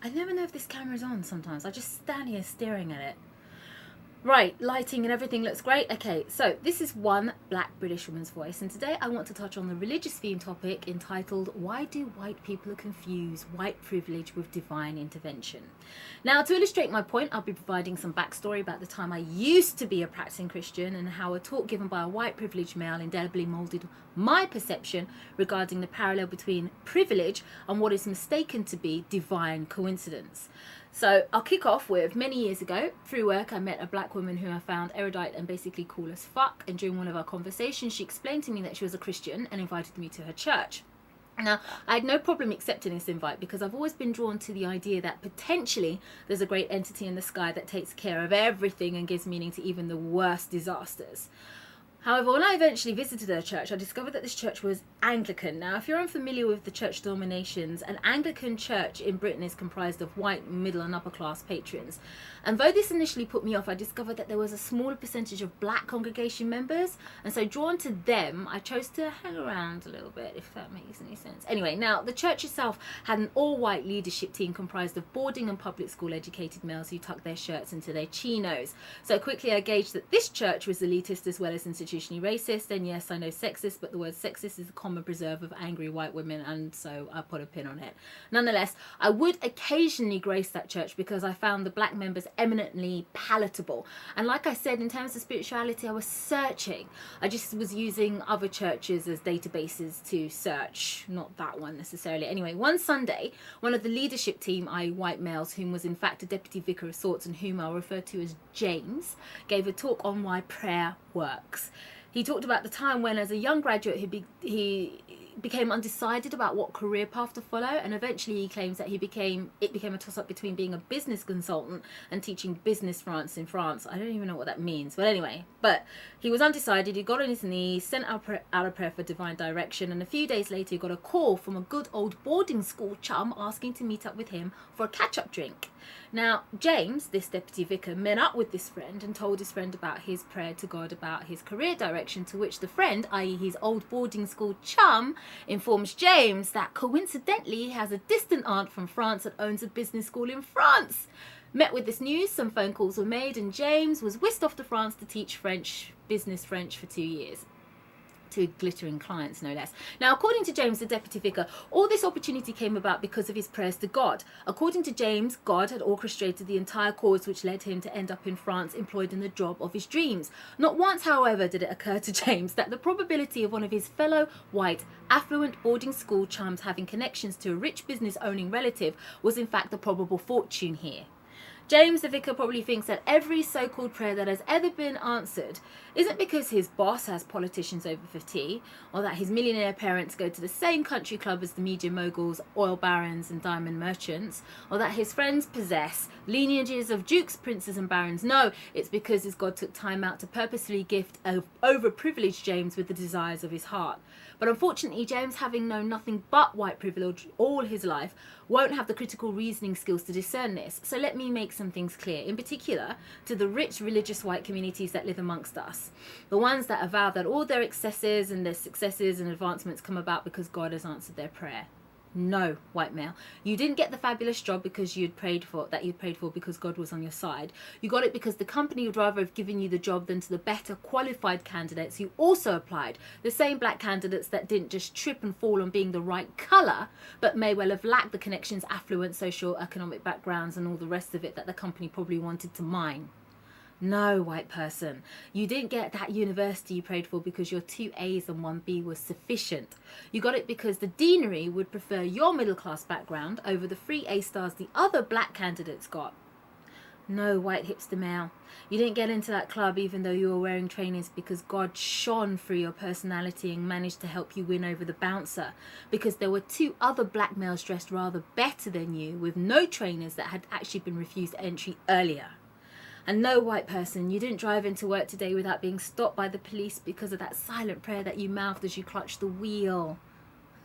I never know if this camera's on sometimes. I just stand here staring at it. Right, lighting and everything looks great. Okay, so this is one black British woman's voice, and today I want to touch on the religious theme topic entitled, Why Do White People Confuse White Privilege with Divine Intervention? Now, to illustrate my point, I'll be providing some backstory about the time I used to be a practicing Christian and how a talk given by a white privileged male indelibly moulded my perception regarding the parallel between privilege and what is mistaken to be divine coincidence. So I'll kick off with, many years ago, through work, I met a black woman who I found erudite and basically cool as fuck. And during one of our conversations, she explained to me that she was a Christian and invited me to her church. Now, I had no problem accepting this invite because I've always been drawn to the idea that potentially there's a great entity in the sky that takes care of everything and gives meaning to even the worst disasters. However, when I eventually visited her church, I discovered that this church was Anglican. Now, if you're unfamiliar with the church denominations, an Anglican church in Britain is comprised of white, middle and upper class patrons. And though this initially put me off, I discovered that there was a smaller percentage of black congregation members. And so drawn to them, I chose to hang around a little bit, if that makes any sense. Anyway, now, the church itself had an all-white leadership team comprised of boarding and public school educated males who tucked their shirts into their chinos. So quickly I gauged that this church was elitist as well as institutionally racist. And yes, I know sexist, but the word sexist is a common preserve of angry white women, and so I put a pin on it. Nonetheless, I would occasionally grace that church because I found the black members eminently palatable. And like I said, in terms of spirituality, I was searching. I just was using other churches as databases to search, not that one necessarily. Anyway, one Sunday, one of the leadership team, i.e. white males, whom was in fact a deputy vicar of sorts and whom I'll refer to as James, gave a talk on why prayer works. He talked about the time when, as a young graduate, he became undecided about what career path to follow, and eventually he claims that it became a toss-up between being a business consultant and teaching business France in France. I don't even know what that means, but anyway, but he was undecided. He got on his knees, sent out a prayer for divine direction, and a few days later he got a call from a good old boarding school chum asking to meet up with him for a catch-up drink. Now, James, this deputy vicar, met up with this friend and told his friend about his prayer to God about his career direction, to which the friend, i.e. his old boarding school chum, informs James that coincidentally he has a distant aunt from France that owns a business school in France. Met with this news, some phone calls were made, and James was whisked off to France to teach business French for 2 years. To glittering clients, no less. Now, according to James, the deputy vicar, all this opportunity came about because of his prayers to God. According to James, God had orchestrated the entire cause which led him to end up in France, employed in the job of his dreams. Not once, however, did it occur to James that the probability of one of his fellow white, affluent boarding school chums having connections to a rich business-owning relative was in fact the probable fortune here. James, the vicar, probably thinks that every so-called prayer that has ever been answered isn't because his boss has politicians over for tea, or that his millionaire parents go to the same country club as the media moguls, oil barons and diamond merchants, or that his friends possess lineages of dukes, princes and barons. No, it's because his God took time out to purposefully gift overprivileged James with the desires of his heart. But unfortunately, James, having known nothing but white privilege all his life, won't have the critical reasoning skills to discern this. So let me make some things clear, in particular to the rich religious white communities that live amongst us. The ones that avow that all their excesses and their successes and advancements come about because God has answered their prayer. No, white male, you didn't get the fabulous job because you'd prayed for because God was on your side. You got it because the company would rather have given you the job than to the better qualified candidates who also applied. The same black candidates that didn't just trip and fall on being the right colour, but may well have lacked the connections, affluence, social, economic backgrounds and all the rest of it that the company probably wanted to mine. No, white person, you didn't get that university you prayed for because your 2 A's and 1 B was sufficient. You got it because the deanery would prefer your middle class background over the 3 A stars the other black candidates got. No, white hipster male, you didn't get into that club even though you were wearing trainers because God shone through your personality and managed to help you win over the bouncer, because there were 2 other black males dressed rather better than you with no trainers that had actually been refused entry earlier. And no, white person, you didn't drive into work today without being stopped by the police because of that silent prayer that you mouthed as you clutched the wheel.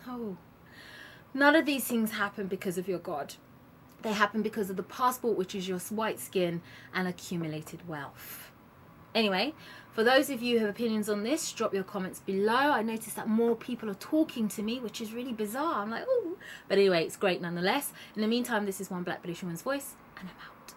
No. None of these things happen because of your God. They happen because of the passport, which is your white skin and accumulated wealth. Anyway, for those of you who have opinions on this, drop your comments below. I noticed that more people are talking to me, which is really bizarre. I'm like, oh. But anyway, it's great nonetheless. In the meantime, this is one Black British woman's voice, and I'm out.